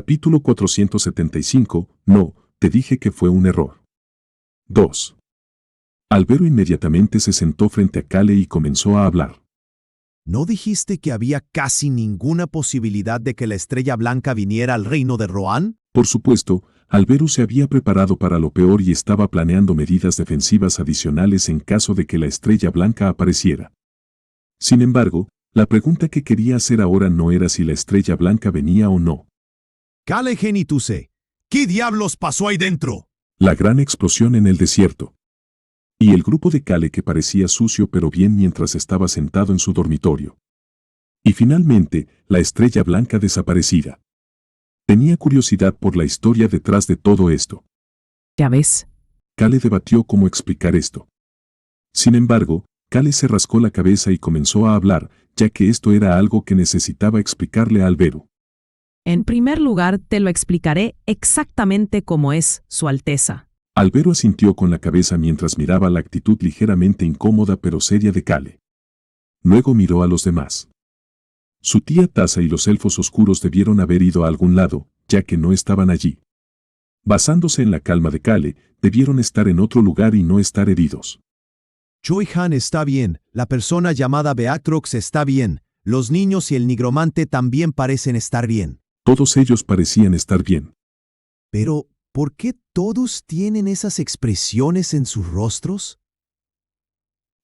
Capítulo 475. No, te dije que fue un error. 2. Albero inmediatamente se sentó frente a Kale y comenzó a hablar. ¿No dijiste que había casi ninguna posibilidad de que la Estrella Blanca viniera al reino de Rohan? Por supuesto, Albero se había preparado para lo peor y estaba planeando medidas defensivas adicionales en caso de que la Estrella Blanca apareciera. Sin embargo, la pregunta que quería hacer ahora no era si la Estrella Blanca venía o no. Kale Genituse, ¿qué diablos pasó ahí dentro? La gran explosión en el desierto. Y el grupo de Kale que parecía sucio pero bien mientras estaba sentado en su dormitorio. Y finalmente, la Estrella Blanca desaparecida. Tenía curiosidad por la historia detrás de todo esto. ¿Ya ves? Kale debatió cómo explicar esto. Sin embargo, Kale se rascó la cabeza y comenzó a hablar, ya que esto era algo que necesitaba explicarle a Albero. En primer lugar, te lo explicaré exactamente como es, Su Alteza. Albero asintió con la cabeza mientras miraba la actitud ligeramente incómoda pero seria de Kale. Luego miró a los demás. Su tía Taza y los elfos oscuros debieron haber ido a algún lado, ya que no estaban allí. Basándose en la calma de Kale, debieron estar en otro lugar y no estar heridos. Choi Han está bien, la persona llamada Beatrox está bien, los niños y el nigromante también parecen estar bien. Todos ellos parecían estar bien. Pero, ¿por qué todos tienen esas expresiones en sus rostros?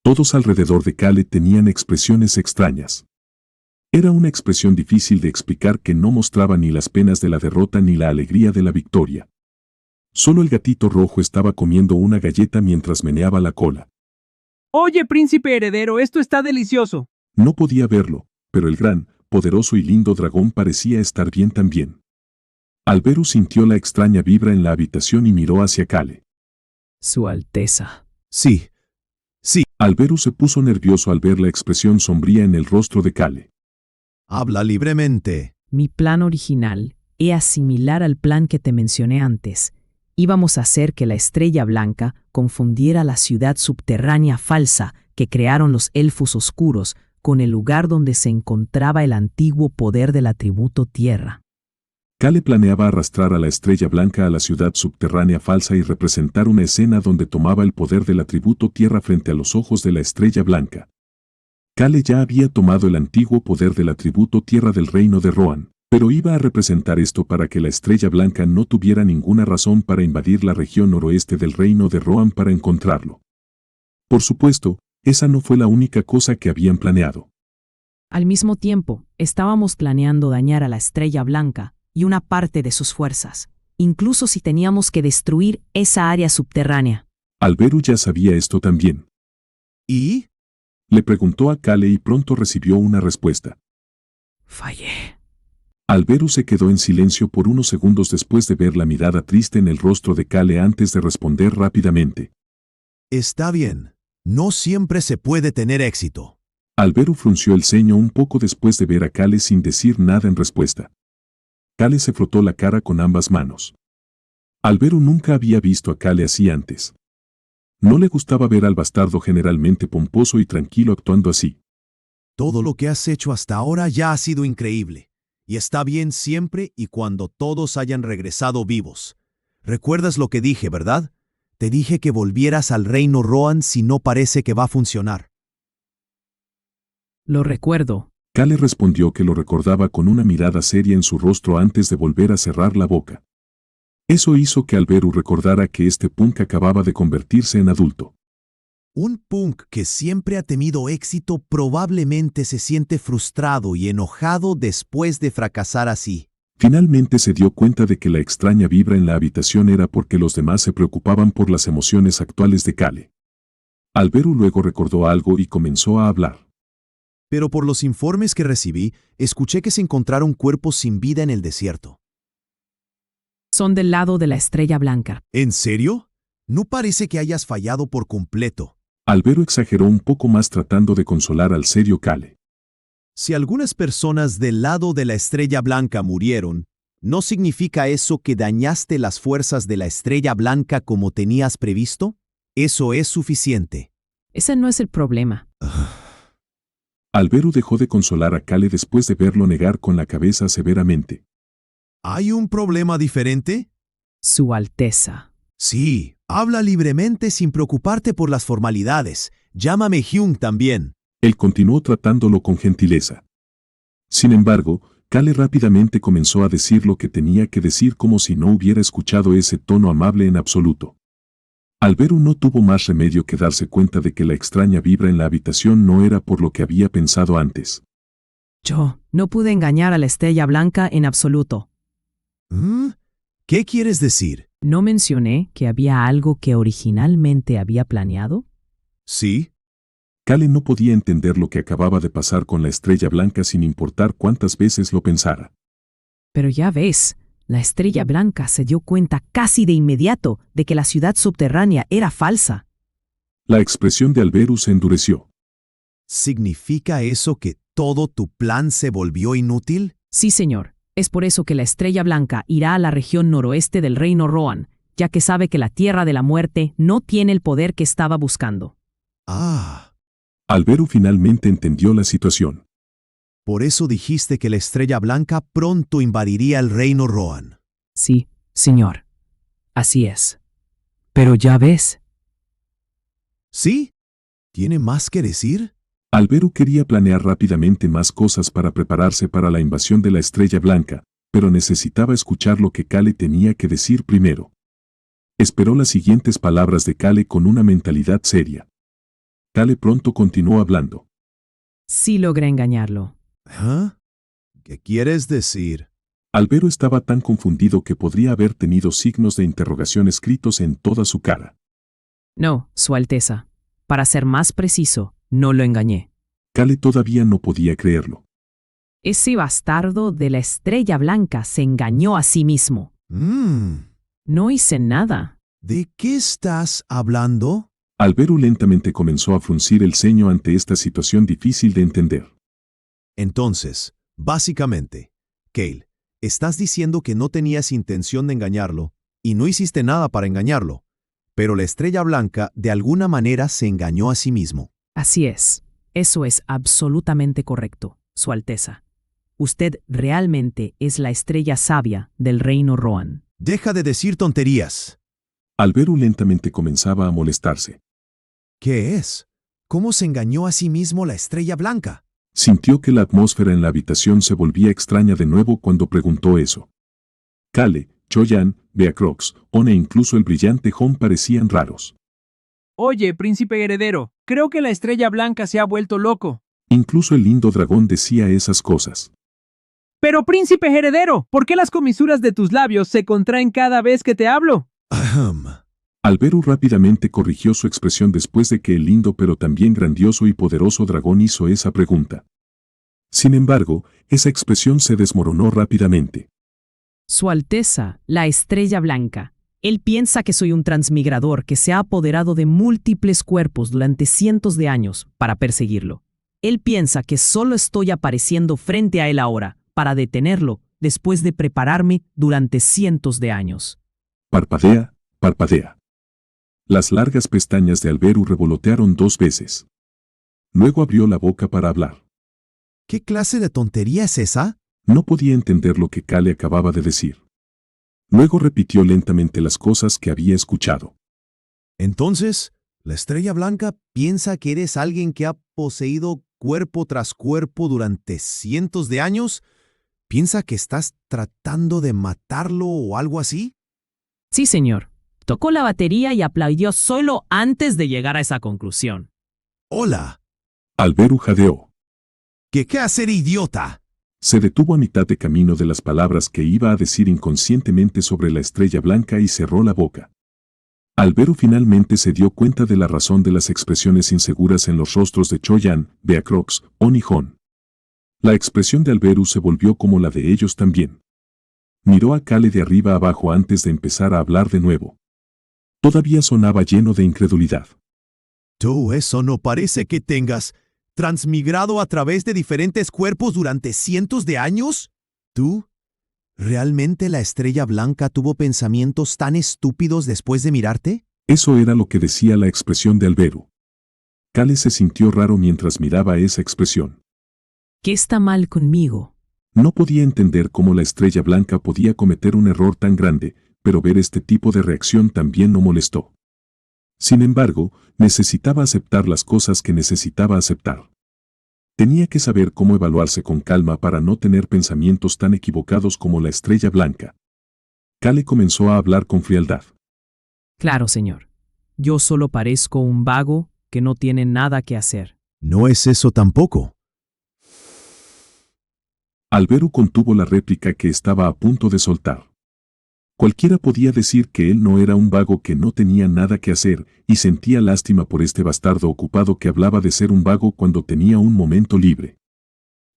Todos alrededor de Kale tenían expresiones extrañas. Era una expresión difícil de explicar que no mostraba ni las penas de la derrota ni la alegría de la victoria. Solo el gatito rojo estaba comiendo una galleta mientras meneaba la cola. Oye, príncipe heredero, esto está delicioso. No podía verlo, pero el gran, poderoso y lindo dragón parecía estar bien también. Albero sintió la extraña vibra en la habitación y miró hacia Kale. Su Alteza. Sí. Albero se puso nervioso al ver la expresión sombría en el rostro de Kale. Habla libremente. Mi plan original era similar al plan que te mencioné antes. Íbamos a hacer que la Estrella Blanca confundiera la ciudad subterránea falsa que crearon los elfos oscuros con el lugar donde se encontraba el antiguo poder del atributo tierra. Kale planeaba arrastrar a la Estrella Blanca a la ciudad subterránea falsa y representar una escena donde tomaba el poder del atributo tierra frente a los ojos de la Estrella Blanca. Kale ya había tomado el antiguo poder del atributo tierra del reino de Rohan, pero iba a representar esto para que la Estrella Blanca no tuviera ninguna razón para invadir la región noroeste del reino de Rohan para encontrarlo. Por supuesto, esa no fue la única cosa que habían planeado. Al mismo tiempo, estábamos planeando dañar a la Estrella Blanca y una parte de sus fuerzas, incluso si teníamos que destruir esa área subterránea. Albero ya sabía esto también. ¿Y? Le preguntó a Kale y pronto recibió una respuesta. Fallé. Albero se quedó en silencio por unos segundos después de ver la mirada triste en el rostro de Kale antes de responder rápidamente. Está bien. No siempre se puede tener éxito. Albero frunció el ceño un poco después de ver a Kale sin decir nada en respuesta. Kale se frotó la cara con ambas manos. Albero nunca había visto a Kale así antes. No le gustaba ver al bastardo generalmente pomposo y tranquilo actuando así. Todo lo que has hecho hasta ahora ya ha sido increíble. Y está bien siempre y cuando todos hayan regresado vivos. ¿Recuerdas lo que dije, verdad? Te dije que volvieras al reino Rohan si no parece que va a funcionar. Lo recuerdo. Kale respondió que lo recordaba con una mirada seria en su rostro antes de volver a cerrar la boca. Eso hizo que Albero recordara que este punk acababa de convertirse en adulto. Un punk que siempre ha tenido éxito probablemente se siente frustrado y enojado después de fracasar así. Finalmente se dio cuenta de que la extraña vibra en la habitación era porque los demás se preocupaban por las emociones actuales de Kale. Albero luego recordó algo y comenzó a hablar. Pero por los informes que recibí, escuché que se encontraron cuerpos sin vida en el desierto. Son del lado de la Estrella Blanca. ¿En serio? No parece que hayas fallado por completo. Albero exageró un poco más tratando de consolar al serio Kale. Si algunas personas del lado de la Estrella Blanca murieron, ¿no significa eso que dañaste las fuerzas de la Estrella Blanca como tenías previsto? Eso es suficiente. Ese no es el problema. Albero dejó de consolar a Kale después de verlo negar con la cabeza severamente. ¿Hay un problema diferente? Su Alteza. Sí, habla libremente sin preocuparte por las formalidades. Llámame Hyung también. Él continuó tratándolo con gentileza. Sin embargo, Kale rápidamente comenzó a decir lo que tenía que decir como si no hubiera escuchado ese tono amable en absoluto. Alberu no tuvo más remedio que darse cuenta de que la extraña vibra en la habitación no era por lo que había pensado antes. Yo no pude engañar a la Estrella Blanca en absoluto. ¿Qué quieres decir? ¿No mencioné que había algo que originalmente había planeado? Sí. Kale no podía entender lo que acababa de pasar con la Estrella Blanca sin importar cuántas veces lo pensara. Pero ya ves, la Estrella Blanca se dio cuenta casi de inmediato de que la ciudad subterránea era falsa. La expresión de Alberu se endureció. ¿Significa eso que todo tu plan se volvió inútil? Sí, señor. Es por eso que la Estrella Blanca irá a la región noroeste del reino Rohan, ya que sabe que la Tierra de la Muerte no tiene el poder que estaba buscando. Ah, Alberu finalmente entendió la situación. por eso dijiste que la Estrella Blanca pronto invadiría el reino Rohan. Sí, señor. Así es. Pero ya ves. ¿Sí? ¿Tiene más que decir? Alberu quería planear rápidamente más cosas para prepararse para la invasión de la Estrella Blanca, pero necesitaba escuchar lo que Kale tenía que decir primero. Esperó las siguientes palabras de Kale con una mentalidad seria. Kale pronto continuó hablando. Sí logré engañarlo. ¿Ah? ¿Qué quieres decir? Alberu estaba tan confundido que podría haber tenido signos de interrogación escritos en toda su cara. No, Su Alteza. Para ser más preciso, no lo engañé. Kale todavía no podía creerlo. Ese bastardo de la Estrella Blanca se engañó a sí mismo. No hice nada. ¿De qué estás hablando? Alberu lentamente comenzó a fruncir el ceño ante esta situación difícil de entender. Entonces, básicamente, Kale, estás diciendo que no tenías intención de engañarlo y no hiciste nada para engañarlo, pero la Estrella Blanca de alguna manera se engañó a sí mismo. Así es. Eso es absolutamente correcto, Su Alteza. Usted realmente es la estrella sabia del reino Rohan. Deja de decir tonterías. Alberu lentamente comenzaba a molestarse. ¿Qué es? ¿Cómo se engañó a sí mismo la Estrella Blanca? Sintió que la atmósfera en la habitación se volvía extraña de nuevo cuando preguntó eso. Kale, Choyan, Beacrox, On e incluso el brillante Hon parecían raros. Oye, príncipe heredero, creo que la Estrella Blanca se ha vuelto loco. Incluso el lindo dragón decía esas cosas. Pero príncipe heredero, ¿por qué las comisuras de tus labios se contraen cada vez que te hablo? Ahem. Alberu rápidamente corrigió su expresión después de que el lindo pero también grandioso y poderoso dragón hizo esa pregunta. Sin embargo, esa expresión se desmoronó rápidamente. Su Alteza, la Estrella Blanca. Él piensa que soy un transmigrador que se ha apoderado de múltiples cuerpos durante cientos de años para perseguirlo. Él piensa que solo estoy apareciendo frente a él ahora para detenerlo después de prepararme durante cientos de años. Parpadea, parpadea. Las largas pestañas de Alberu revolotearon 2 veces. Luego abrió la boca para hablar. ¿Qué clase de tontería es esa? No podía entender lo que Kale acababa de decir. Luego repitió lentamente las cosas que había escuchado. Entonces, la Estrella Blanca piensa que eres alguien que ha poseído cuerpo tras cuerpo durante cientos de años. ¿Piensa que estás tratando de matarlo o algo así? Sí, señor. Tocó la batería y aplaudió solo antes de llegar a esa conclusión. Hola. Alberu jadeó. ¿Qué hacer, idiota? Se detuvo a mitad de camino de las palabras que iba a decir inconscientemente sobre la Estrella Blanca y cerró la boca. Alberu finalmente se dio cuenta de la razón de las expresiones inseguras en los rostros de Choyan, Beacrox, On y Hon. La expresión de Alberu se volvió como la de ellos también. Miró a Kale de arriba abajo antes de empezar a hablar de nuevo. Todavía sonaba lleno de incredulidad. Tú, eso no parece que tengas transmigrado a través de diferentes cuerpos durante cientos de años. ¿Tú? ¿Realmente la Estrella Blanca tuvo pensamientos tan estúpidos después de mirarte? Eso era lo que decía la expresión de Alberu. Kale se sintió raro mientras miraba esa expresión. ¿Qué está mal conmigo? No podía entender cómo la estrella blanca podía cometer un error tan grande, pero ver este tipo de reacción también lo molestó. Sin embargo, necesitaba aceptar las cosas que necesitaba aceptar. Tenía que saber cómo evaluarse con calma para no tener pensamientos tan equivocados como la estrella blanca. Cale comenzó a hablar con frialdad. Claro, señor. Yo solo parezco un vago que no tiene nada que hacer. No es eso tampoco. Alberu contuvo la réplica que estaba a punto de soltar. Cualquiera podía decir que él no era un vago que no tenía nada que hacer, y sentía lástima por este bastardo ocupado que hablaba de ser un vago cuando tenía un momento libre.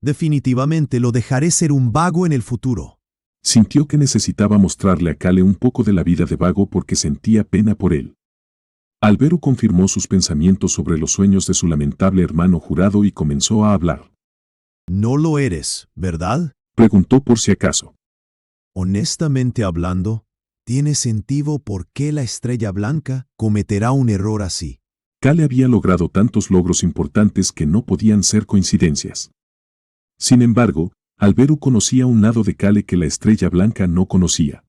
Definitivamente lo dejaré ser un vago en el futuro. Sintió que necesitaba mostrarle a Cale un poco de la vida de vago porque sentía pena por él. Alberu confirmó sus pensamientos sobre los sueños de su lamentable hermano jurado y comenzó a hablar. No lo eres, ¿verdad? Preguntó por si acaso. Honestamente hablando, tiene sentido por qué la estrella blanca cometerá un error así. Cale había logrado tantos logros importantes que no podían ser coincidencias. Sin embargo, Alberu conocía un lado de Cale que la estrella blanca no conocía.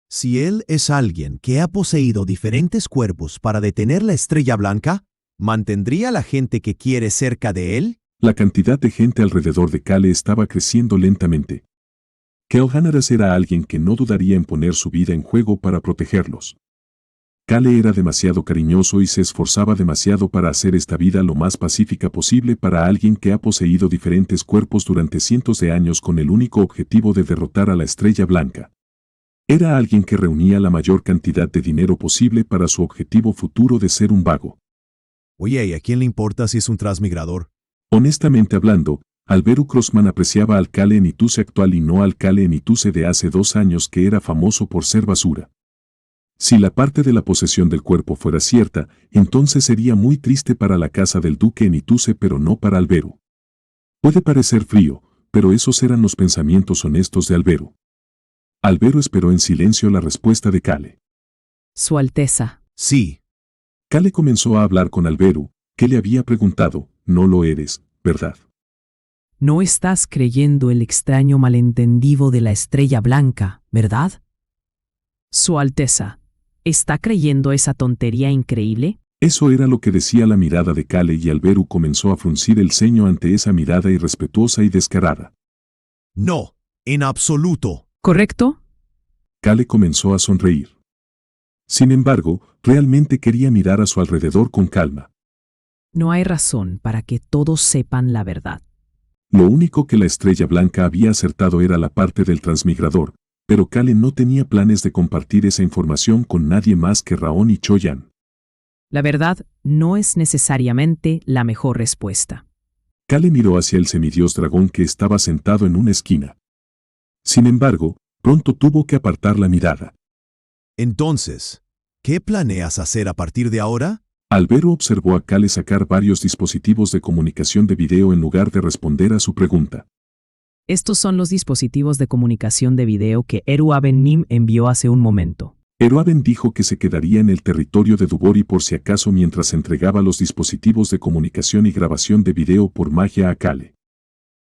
Si él es alguien que ha poseído diferentes cuerpos para detener la estrella blanca, ¿mantendría a la gente que quiere cerca de él? La cantidad de gente alrededor de Cale estaba creciendo lentamente. Kelhanaras era alguien que no dudaría en poner su vida en juego para protegerlos. Cale era demasiado cariñoso y se esforzaba demasiado para hacer esta vida lo más pacífica posible para alguien que ha poseído diferentes cuerpos durante cientos de años con el único objetivo de derrotar a la estrella blanca. Era alguien que reunía la mayor cantidad de dinero posible para su objetivo futuro de ser un vago. Oye, ¿y a quién le importa si es un transmigrador? Honestamente hablando, Alberu Crossman apreciaba al Cale Enituse actual y no al Cale Enituse de hace 2 años que era famoso por ser basura. Si la parte de la posesión del cuerpo fuera cierta, entonces sería muy triste para la casa del duque Enituse pero no para Alberu. Puede parecer frío, pero esos eran los pensamientos honestos de Alberu. Alberu esperó en silencio la respuesta de Cale. Su Alteza. Sí. Cale comenzó a hablar con Alberu, que le había preguntado, no lo eres, ¿verdad? No estás creyendo el extraño malentendido de la estrella blanca, ¿verdad? Su Alteza, ¿está creyendo esa tontería increíble? Eso era lo que decía la mirada de Cale y Alberu comenzó a fruncir el ceño ante esa mirada irrespetuosa y descarada. No, en absoluto. ¿Correcto? Cale comenzó a sonreír. Sin embargo, realmente quería mirar a su alrededor con calma. No hay razón para que todos sepan la verdad. Lo único que la estrella blanca había acertado era la parte del transmigrador, pero Cale no tenía planes de compartir esa información con nadie más que Raon y Choyan. La verdad no es necesariamente la mejor respuesta. Cale miró hacia el semidios dragón que estaba sentado en una esquina. Sin embargo, pronto tuvo que apartar la mirada. Entonces, ¿qué planeas hacer a partir de ahora? Alberu observó a Cale sacar varios dispositivos de comunicación de video en lugar de responder a su pregunta. Estos son los dispositivos de comunicación de video que Eruaben Nim envió hace un momento. Eruaben dijo que se quedaría en el territorio de Dubori por si acaso mientras entregaba los dispositivos de comunicación y grabación de video por magia a Cale.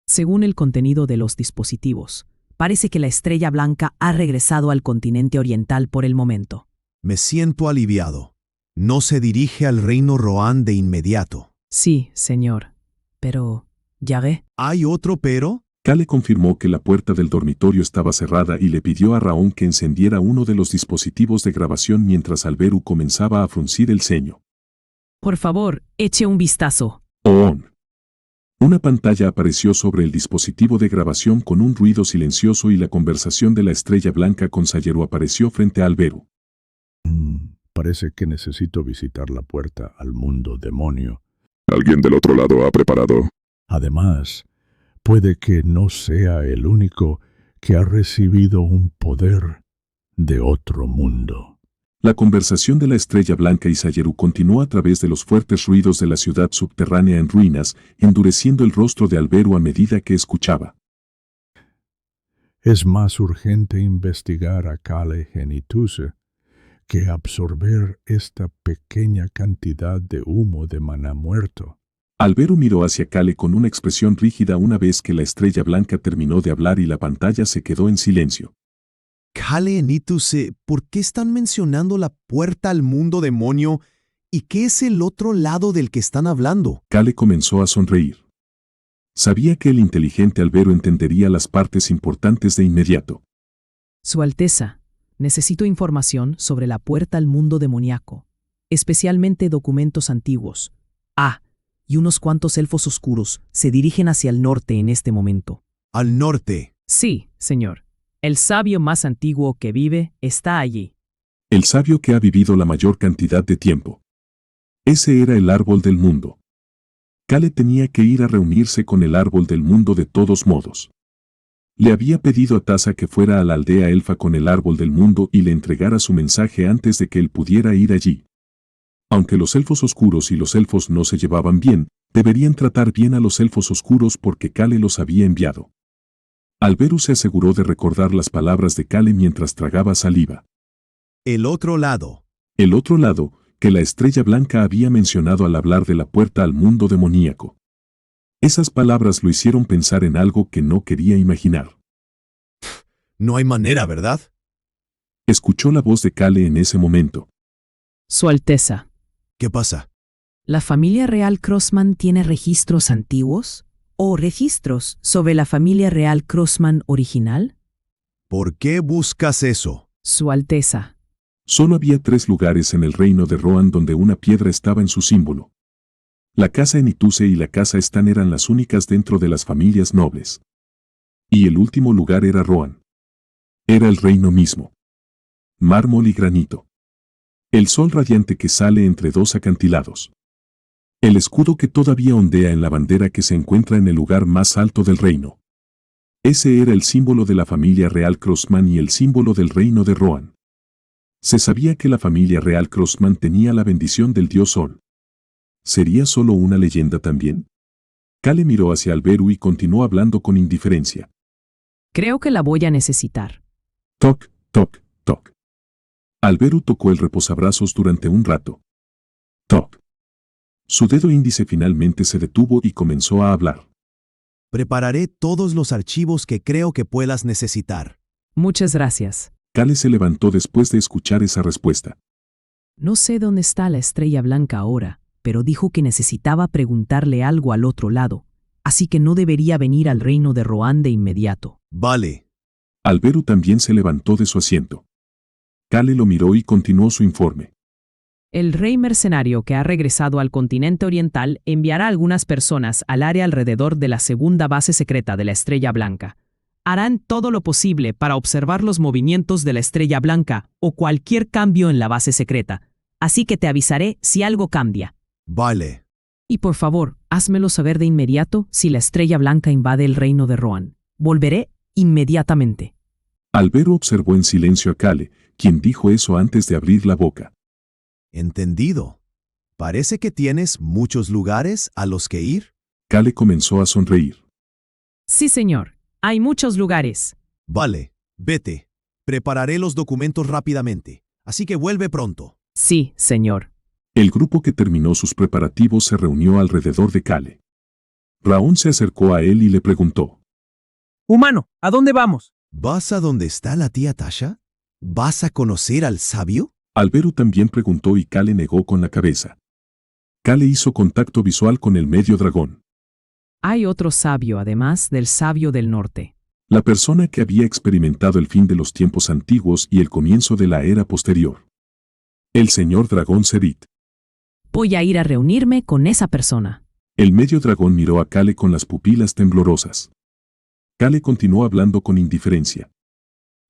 Según el contenido de los dispositivos, parece que la estrella blanca ha regresado al continente oriental por el momento. Me siento aliviado. No se dirige al reino Rohan de inmediato. Sí, señor. Pero, ¿ya ve? ¿Hay otro pero? Cale confirmó que la puerta del dormitorio estaba cerrada y le pidió a Raon que encendiera uno de los dispositivos de grabación mientras Alberu comenzaba a fruncir el ceño. Por favor, eche un vistazo. ¡On! Una pantalla apareció sobre el dispositivo de grabación con un ruido silencioso y la conversación de la estrella blanca con Sayeru apareció frente a Alberu. Parece que necesito visitar la puerta al mundo demonio. ¿Alguien del otro lado ha preparado? Además, puede que no sea el único que ha recibido un poder de otro mundo. La conversación de la estrella blanca y Sayeru continuó a través de los fuertes ruidos de la ciudad subterránea en ruinas, endureciendo el rostro de Alberu a medida que escuchaba. Es más urgente investigar a Cale Enituse que absorber esta pequeña cantidad de humo de maná muerto. Alberu miró hacia Kale con una expresión rígida una vez que la estrella blanca terminó de hablar y la pantalla se quedó en silencio. Kale, Nituse, ¿por qué están mencionando la puerta al mundo demonio y qué es el otro lado del que están hablando? Kale comenzó a sonreír. Sabía que el inteligente Alberu entendería las partes importantes de inmediato. Su Alteza, necesito información sobre la puerta al mundo demoníaco, especialmente documentos antiguos. Y unos cuantos elfos oscuros se dirigen hacia el norte en este momento. Al norte. Sí, señor. El sabio más antiguo que vive está allí. El sabio que ha vivido la mayor cantidad de tiempo. Ese era el árbol del mundo. Kale tenía que ir a reunirse con el árbol del mundo de todos modos. Le había pedido a Taza que fuera a la aldea elfa con el árbol del mundo y le entregara su mensaje antes de que él pudiera ir allí. Aunque los elfos oscuros y los elfos no se llevaban bien, deberían tratar bien a los elfos oscuros porque Kale los había enviado. Alberu se aseguró de recordar las palabras de Kale mientras tragaba saliva. El otro lado. El otro lado, que la estrella blanca había mencionado al hablar de la puerta al mundo demoníaco. Esas palabras lo hicieron pensar en algo que no quería imaginar. No hay manera, ¿verdad? Escuchó la voz de Kale en ese momento. Su Alteza, ¿Qué pasa? ¿la familia real Crossman tiene registros antiguos? ¿O registros sobre la familia real Crossman original? ¿Por qué buscas eso? Su Alteza, Solo había 3 lugares en el reino de Rohan donde una piedra estaba en su símbolo. La casa Enituse y la casa Stan eran las únicas dentro de las familias nobles. Y el último lugar era Rohan. Era el reino mismo. Mármol y granito. El sol radiante que sale entre 2 acantilados. El escudo que todavía ondea en la bandera que se encuentra en el lugar más alto del reino. Ese era el símbolo de la familia real Crossman y el símbolo del reino de Rohan. Se sabía que la familia real Crossman tenía la bendición del dios Sol. ¿Sería solo una leyenda también? Kale miró hacia Alberu y continuó hablando con indiferencia. creo que la voy a necesitar. Toc, toc, toc. Alberu tocó el reposabrazos durante un rato. Toc. Su dedo índice finalmente se detuvo y comenzó a hablar. Prepararé todos los archivos que creo que puedas necesitar. Muchas gracias. Kale se levantó después de escuchar esa respuesta. No sé dónde está la estrella blanca ahora, pero dijo que necesitaba preguntarle algo al otro lado, así que no debería venir al reino de Rohan de inmediato. Vale. Alberu también se levantó de su asiento. Kale lo miró y continuó su informe. El rey mercenario que ha regresado al continente oriental enviará a algunas personas al área alrededor de la segunda base secreta de la Estrella Blanca. Harán todo lo posible para observar los movimientos de la Estrella Blanca o cualquier cambio en la base secreta, así que te avisaré si algo cambia. Vale. Y por favor, házmelo saber de inmediato si la Estrella Blanca invade el reino de Rohan. Volveré inmediatamente. Alberu observó en silencio a Kale, quien dijo eso antes de abrir la boca. Entendido. Parece que tienes muchos lugares a los que ir. Kale comenzó a sonreír. Sí, señor. Hay muchos lugares. Vale, vete. Prepararé los documentos rápidamente, así que vuelve pronto. Sí, señor. El grupo que terminó sus preparativos se reunió alrededor de Kale. Raón se acercó a él y le preguntó. Humano, ¿a dónde vamos? ¿Vas a donde está la tía Tasha? ¿Vas a conocer al sabio? Alberu también preguntó y Kale negó con la cabeza. Kale hizo contacto visual con el medio dragón. Hay otro sabio además del sabio del norte. La persona que había experimentado el fin de los tiempos antiguos y el comienzo de la era posterior. El señor dragón Serit. Voy a ir a reunirme con esa persona. El medio dragón miró a Kale con las pupilas temblorosas. Kale continuó hablando con indiferencia.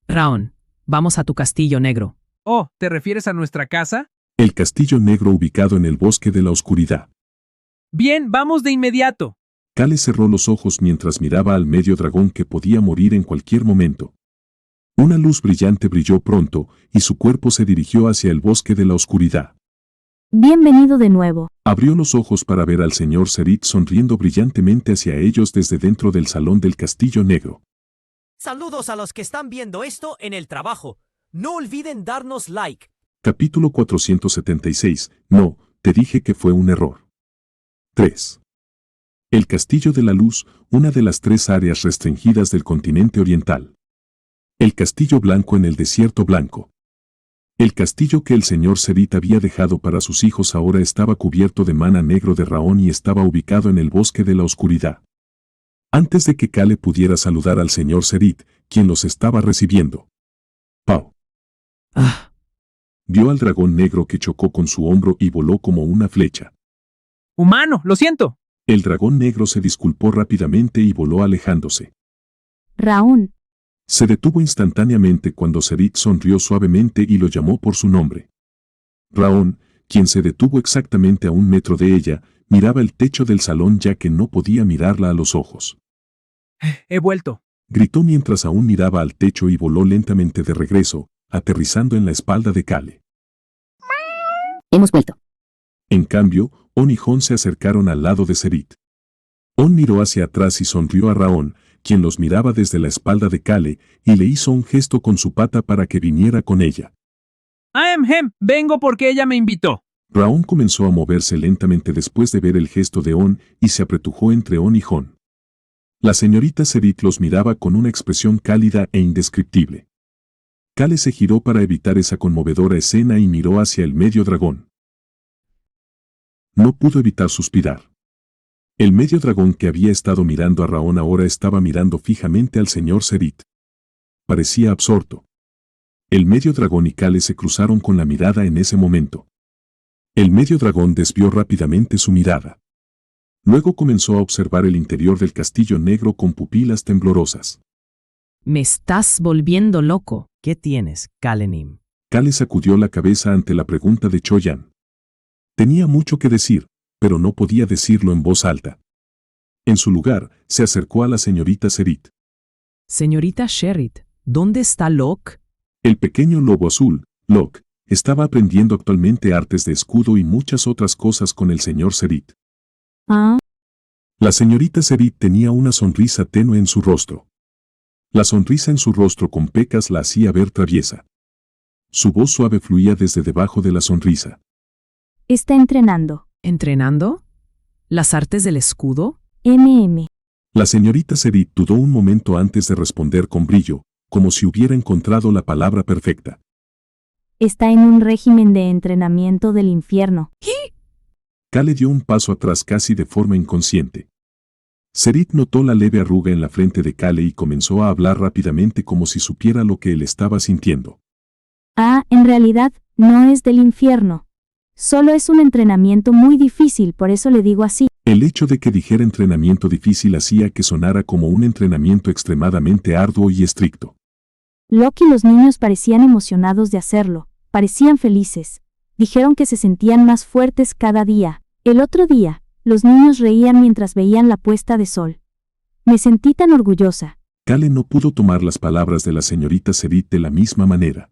Raon, vamos a tu castillo negro. Oh, ¿te refieres a nuestra casa? El castillo negro ubicado en el bosque de la oscuridad. Bien, vamos de inmediato. Kale cerró los ojos mientras miraba al medio dragón que podía morir en cualquier momento. Una luz brillante brilló pronto, y su cuerpo se dirigió hacia el bosque de la oscuridad. Bienvenido de nuevo. Abrió los ojos para ver al señor Serit sonriendo brillantemente hacia ellos desde dentro del salón del castillo negro. Saludos a los que están viendo esto en el trabajo. No olviden darnos like. Capítulo 476. No, te dije que fue un error. 3. El Castillo de la Luz, una de las 3 áreas restringidas del continente oriental. El Castillo Blanco en el Desierto Blanco. El castillo que el señor Serit había dejado para sus hijos ahora estaba cubierto de mana negro de Raón y estaba ubicado en el bosque de la oscuridad. Antes de que Kale pudiera saludar al señor Serit, quien los estaba recibiendo. Pau. Ah, Vio al dragón negro que chocó con su hombro y voló como una flecha. Humano, lo siento. El dragón negro se disculpó rápidamente y voló alejándose. Raún, Se detuvo instantáneamente cuando Serit sonrió suavemente y lo llamó por su nombre. Raón, quien se detuvo exactamente a 1 metro de ella, miraba el techo del salón ya que no podía mirarla a los ojos. He vuelto. Gritó mientras aún miraba al techo y voló lentamente de regreso, aterrizando en la espalda de Kale. hemos vuelto. En cambio, On y Jon se acercaron al lado de Serit. On miró hacia atrás y sonrió a Raón, quien los miraba desde la espalda de Kale, y le hizo un gesto con su pata para que viniera con ella. Vengo porque ella me invitó. Raón comenzó a moverse lentamente después de ver el gesto de On y se apretujó entre On y Jon. La señorita Serit los miraba con una expresión cálida e indescriptible. Kale se giró para evitar esa conmovedora escena y miró hacia el medio dragón. No pudo evitar suspirar. El medio dragón que había estado mirando a Raón ahora estaba mirando fijamente al señor Serit. Parecía absorto. El medio dragón y Kale se cruzaron con la mirada en ese momento. El medio dragón desvió rápidamente su mirada. Luego comenzó a observar el interior del castillo negro con pupilas temblorosas. me estás volviendo loco. ¿Qué tienes, Kalenim? Kale sacudió la cabeza ante la pregunta de Choyan. Tenía mucho que decir, pero no podía decirlo en voz alta. En su lugar, se acercó a la señorita Serit. Señorita Sherit, ¿dónde está Locke? El pequeño lobo azul, Locke, estaba aprendiendo actualmente artes de escudo y muchas otras cosas con el señor Serit. Ah, La señorita Serit tenía una sonrisa tenue en su rostro. La sonrisa en su rostro con pecas la hacía ver traviesa. Su voz suave fluía desde debajo de la sonrisa. está entrenando. ¿Entrenando? ¿Las artes del escudo? MM. La señorita Serit dudó un momento antes de responder con brillo, como si hubiera encontrado la palabra perfecta. Está en un régimen de entrenamiento del infierno. Kale dio un paso atrás casi de forma inconsciente. Serit notó la leve arruga en la frente de Kale y comenzó a hablar rápidamente como si supiera lo que él estaba sintiendo. Ah, en realidad, no es del infierno. Solo es un entrenamiento muy difícil, por eso le digo así. El hecho de que dijera entrenamiento difícil hacía que sonara como un entrenamiento extremadamente arduo y estricto. Locke y los niños parecían emocionados de hacerlo, parecían felices. Dijeron que se sentían más fuertes cada día. El otro día, los niños reían mientras veían la puesta de sol. Me sentí tan orgullosa. Kale no pudo tomar las palabras de la señorita Serit de la misma manera.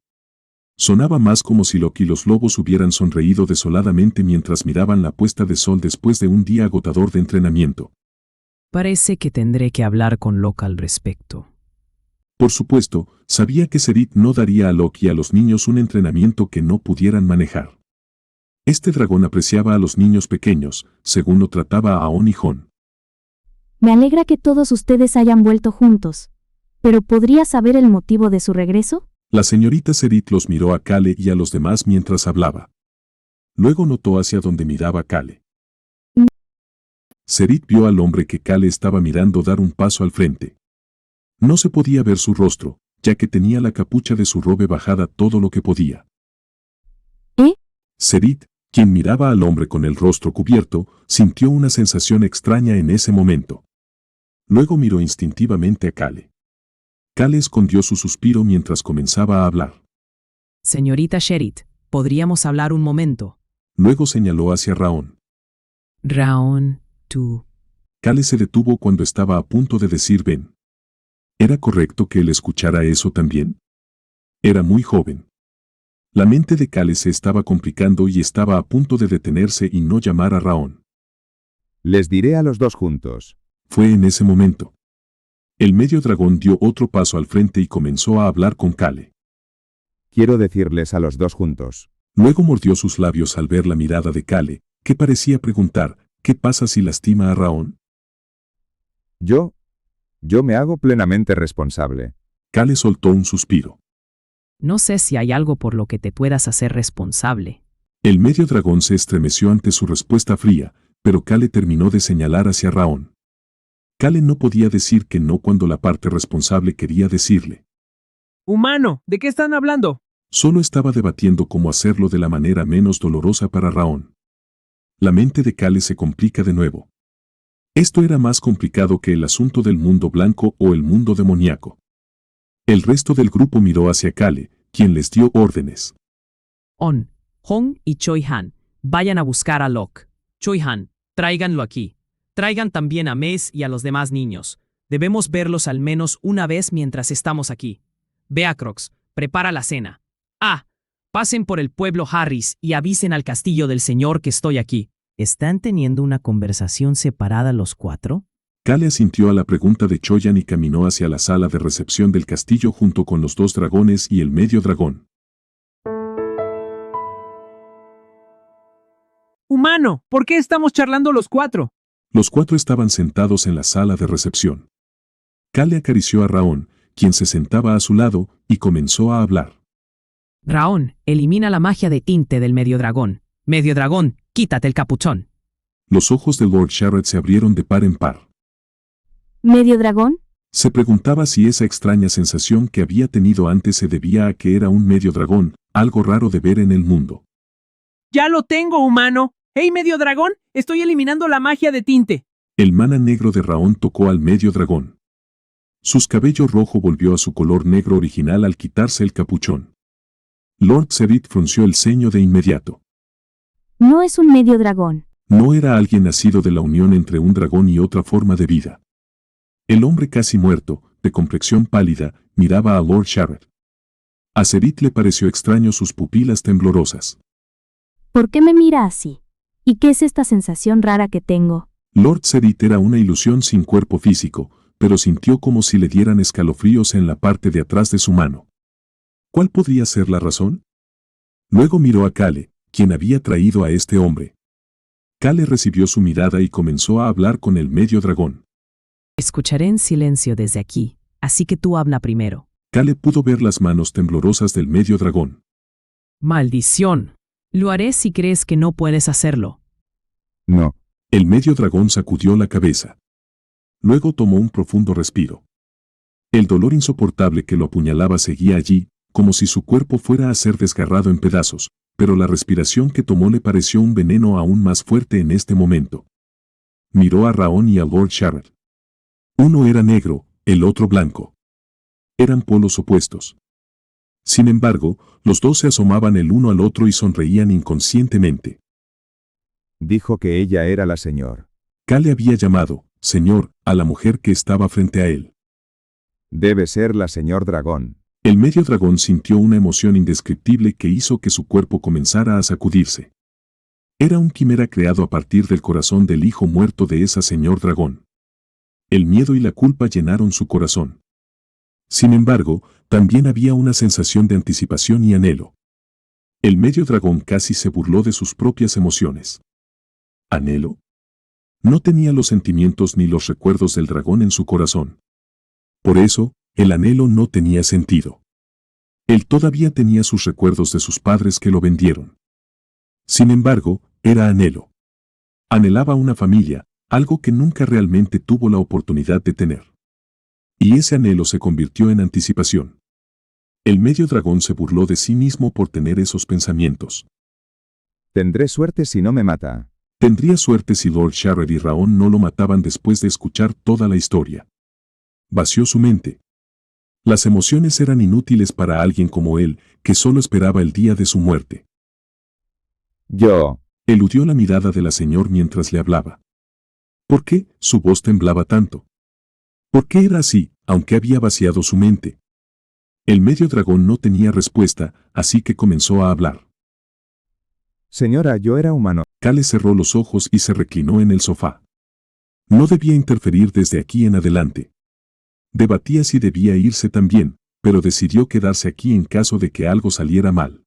Sonaba más como si Locke y los lobos hubieran sonreído desoladamente mientras miraban la puesta de sol después de un día agotador de entrenamiento. Parece que tendré que hablar con Locke al respecto. Por supuesto, sabía que Serit no daría a Locke y a los niños un entrenamiento que no pudieran manejar. Este dragón apreciaba a los niños pequeños, según lo trataba a On y Jon. Me alegra que todos ustedes hayan vuelto juntos. ¿Pero podría saber el motivo de su regreso? La señorita Serit los miró a Kale y a los demás mientras hablaba. Luego notó hacia donde miraba Kale. Serit vio al hombre que Kale estaba mirando dar un paso al frente. No se podía ver su rostro, ya que tenía la capucha de su robe bajada todo lo que podía. Serit, quien miraba al hombre con el rostro cubierto, sintió una sensación extraña en ese momento. Luego miró instintivamente a Kale. Kale escondió su suspiro mientras comenzaba a hablar. Señorita Sherit, ¿podríamos hablar un momento? Luego señaló hacia Raón. Raón, tú. Kale se detuvo cuando estaba a punto de decir ven. ¿Era correcto que él escuchara eso también? Era muy joven. La mente de Kale se estaba complicando y estaba a punto de detenerse y no llamar a Raón. Les diré a los dos juntos. Fue en ese momento. El medio dragón dio otro paso al frente y comenzó a hablar con Kale. Quiero decirles a los dos juntos. Luego mordió sus labios al ver la mirada de Kale, que parecía preguntar, ¿qué pasa si lastima a Raón? Yo me hago plenamente responsable. Kale soltó un suspiro. No sé si hay algo por lo que te puedas hacer responsable. El medio dragón se estremeció ante su respuesta fría, pero Kale terminó de señalar hacia Raón. Kale no podía decir que no cuando la parte responsable quería decirle. Humano, ¿de qué están hablando? Solo estaba debatiendo cómo hacerlo de la manera menos dolorosa para Raón. La mente de Kale se complica de nuevo. Esto era más complicado que el asunto del mundo blanco o el mundo demoníaco. El resto del grupo miró hacia Kale, quien les dio órdenes. On, Hong y Choi Han, vayan a buscar a Locke. Choi Han, tráiganlo aquí. Traigan también a Mace y a los demás niños. Debemos verlos al menos una vez mientras estamos aquí. Beacrox, prepara la cena. Pasen por el pueblo Harris y avisen al castillo del señor que estoy aquí. ¿Están teniendo una conversación separada los cuatro? Kale asintió a la pregunta de Choyan y caminó hacia la sala de recepción del castillo junto con los 2 dragones y el medio dragón. Humano, ¿por qué estamos charlando los 4? Los 4 estaban sentados en la sala de recepción. Kale acarició a Raón, quien se sentaba a su lado, y comenzó a hablar. Raón, elimina la magia de tinte del medio dragón. Medio dragón, quítate el capuchón. Los ojos de Lord Sharad se abrieron de par en par. ¿Medio dragón? Se preguntaba si esa extraña sensación que había tenido antes se debía a que era un medio dragón, algo raro de ver en el mundo. ¡Ya lo tengo, humano! ¡Hey, medio dragón! Estoy eliminando la magia de tinte. El mana negro de Raón tocó al medio dragón. Sus cabello rojo volvió a su color negro original al quitarse el capuchón. Lord Serit frunció el ceño de inmediato. No es un medio dragón. No era alguien nacido de la unión entre un dragón y otra forma de vida. El hombre casi muerto, de complexión pálida, miraba a Lord Sharad. A Serit le pareció extraño sus pupilas temblorosas. ¿Por qué me mira así? ¿Y qué es esta sensación rara que tengo? Lord Serit era una ilusión sin cuerpo físico, pero sintió como si le dieran escalofríos en la parte de atrás de su mano. ¿Cuál podría ser la razón? Luego miró a Kale, quien había traído a este hombre. Kale recibió su mirada y comenzó a hablar con el medio dragón. Escucharé en silencio desde aquí, así que tú habla primero. Kale pudo ver las manos temblorosas del medio dragón. ¡Maldición! Lo haré si crees que no puedes hacerlo. No. El medio dragón sacudió la cabeza. Luego tomó un profundo respiro. El dolor insoportable que lo apuñalaba seguía allí, como si su cuerpo fuera a ser desgarrado en pedazos, pero la respiración que tomó le pareció un veneno aún más fuerte en este momento. Miró a Raón y a Lord Sharad. Uno era negro, el otro blanco. Eran polos opuestos. Sin embargo, los 2 se asomaban el uno al otro y sonreían inconscientemente. Dijo que ella era la señor. Kale había llamado, señor, a la mujer que estaba frente a él. Debe ser la señor dragón. El medio dragón sintió una emoción indescriptible que hizo que su cuerpo comenzara a sacudirse. Era un quimera creado a partir del corazón del hijo muerto de esa señor dragón. El miedo y la culpa llenaron su corazón. Sin embargo, también había una sensación de anticipación y anhelo. El medio dragón casi se burló de sus propias emociones. ¿Anhelo? No tenía los sentimientos ni los recuerdos del dragón en su corazón. Por eso, el anhelo no tenía sentido. Él todavía tenía sus recuerdos de sus padres que lo vendieron. Sin embargo, era anhelo. Anhelaba una familia, algo que nunca realmente tuvo la oportunidad de tener. Y ese anhelo se convirtió en anticipación. El medio dragón se burló de sí mismo por tener esos pensamientos. Tendré suerte si no me mata. Tendría suerte si Lord Sharad y Raón no lo mataban después de escuchar toda la historia. Vació su mente. Las emociones eran inútiles para alguien como él, que solo esperaba el día de su muerte. Yo. Eludió la mirada de la señora mientras le hablaba. ¿Por qué su voz temblaba tanto? ¿Por qué era así, aunque había vaciado su mente? El medio dragón no tenía respuesta, así que comenzó a hablar. Señora, yo era humano. Kale cerró los ojos y se reclinó en el sofá. No debía interferir desde aquí en adelante. Debatía si debía irse también, pero decidió quedarse aquí en caso de que algo saliera mal.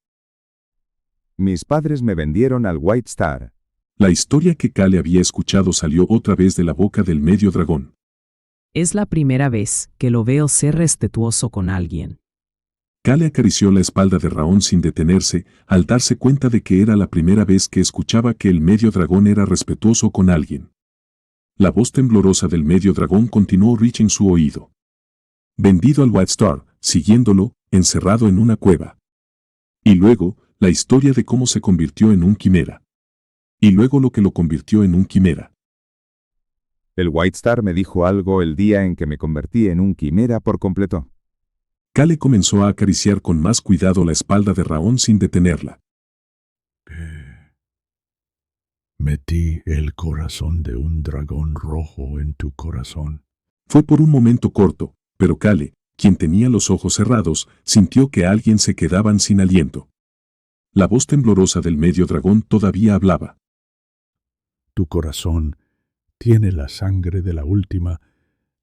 Mis padres me vendieron al White Star. La historia que Kale había escuchado salió otra vez de la boca del medio dragón. Es la primera vez que lo veo ser respetuoso con alguien. Kale acarició la espalda de Raón sin detenerse, al darse cuenta de que era la primera vez que escuchaba que el medio dragón era respetuoso con alguien. La voz temblorosa del medio dragón continuó Rich en su oído. Vendido al White Star, siguiéndolo, encerrado en una cueva. Y luego, la historia de cómo se convirtió en un quimera. Y luego lo que lo convirtió en un quimera. El White Star me dijo algo el día en que me convertí en un quimera por completo. Kale comenzó a acariciar con más cuidado la espalda de Raón sin detenerla. Metí el corazón de un dragón rojo en tu corazón. Fue por un momento corto, pero Kale, quien tenía los ojos cerrados, sintió que alguien se quedaban sin aliento. La voz temblorosa del medio dragón todavía hablaba. Tu corazón tiene la sangre de la última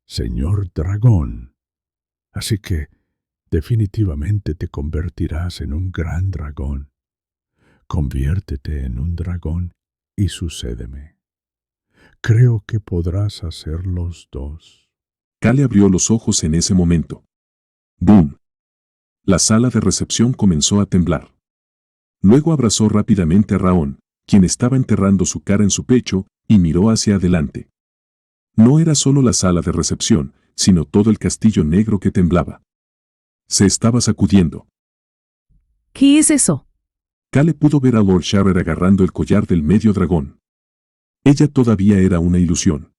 Señor Dragón. Así que definitivamente te convertirás en un gran dragón. Conviértete en un dragón y sucédeme. Creo que podrás hacer los dos. Kale abrió los ojos en ese momento. ¡Boom! La sala de recepción comenzó a temblar. Luego abrazó rápidamente a Raón, quien estaba enterrando su cara en su pecho, y miró hacia adelante. No era solo la sala de recepción, sino todo el castillo negro que temblaba. Se estaba sacudiendo. ¿Qué es eso? Kale pudo ver a Lord Sharrer agarrando el collar del medio dragón. Ella todavía era una ilusión.